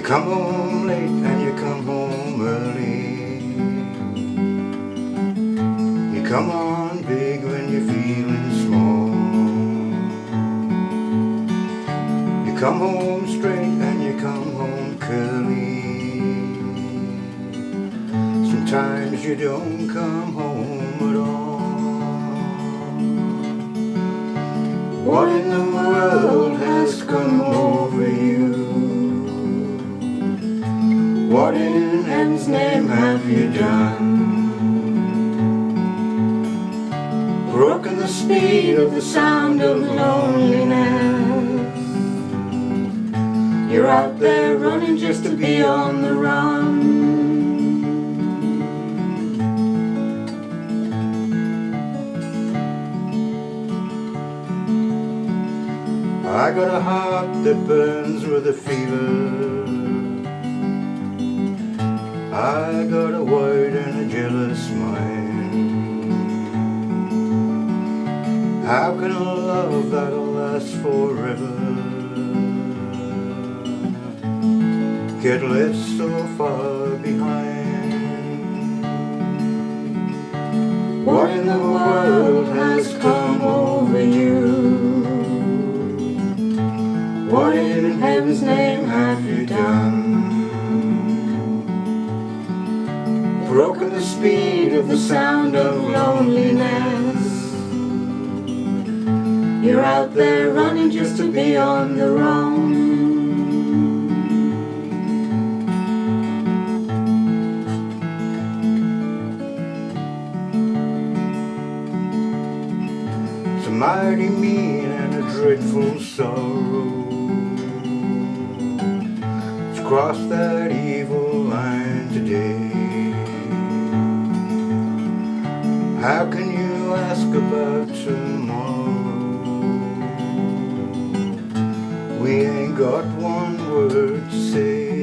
come home late and you come home early. You come on big when you're feeling small. You come home straight and you come home curly. Sometimes you don't come home at all. What in the world has come over you? What in heaven's name have you done? Broken the speed of the sound of loneliness. You're out there running just to be on the run. I got a heart that burns with a fever. I got a wide and a jealous mind. How can a love that'll last forever get left so far behind? What in the world has come over you? What in heaven's name have you done? Broken the speed of the sound of loneliness. You're out there running just to be on the run. It's a mighty mean and a dreadful sorrow. It's crossed that evil line today. How can you ask about tomorrow? We ain't got one word to say.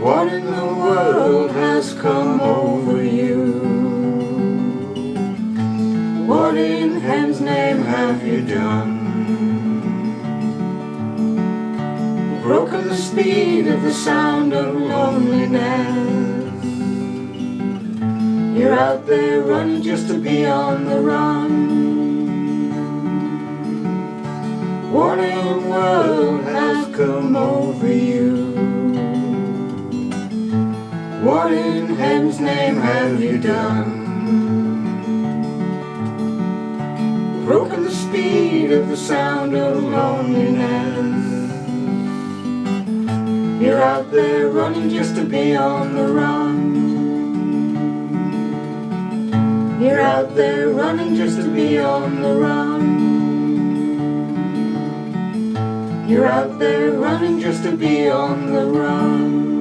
What in the world has come over you? What in heaven's name have you done? Broken the speed of the sound of loneliness. You're out there running just to be on the run. What in the world has come over you? What in heaven's name have you done? Broken the speed of the sound of loneliness. You're out there running just to be on the run. You're out there running just to be on the run. You're out there running just to be on the run.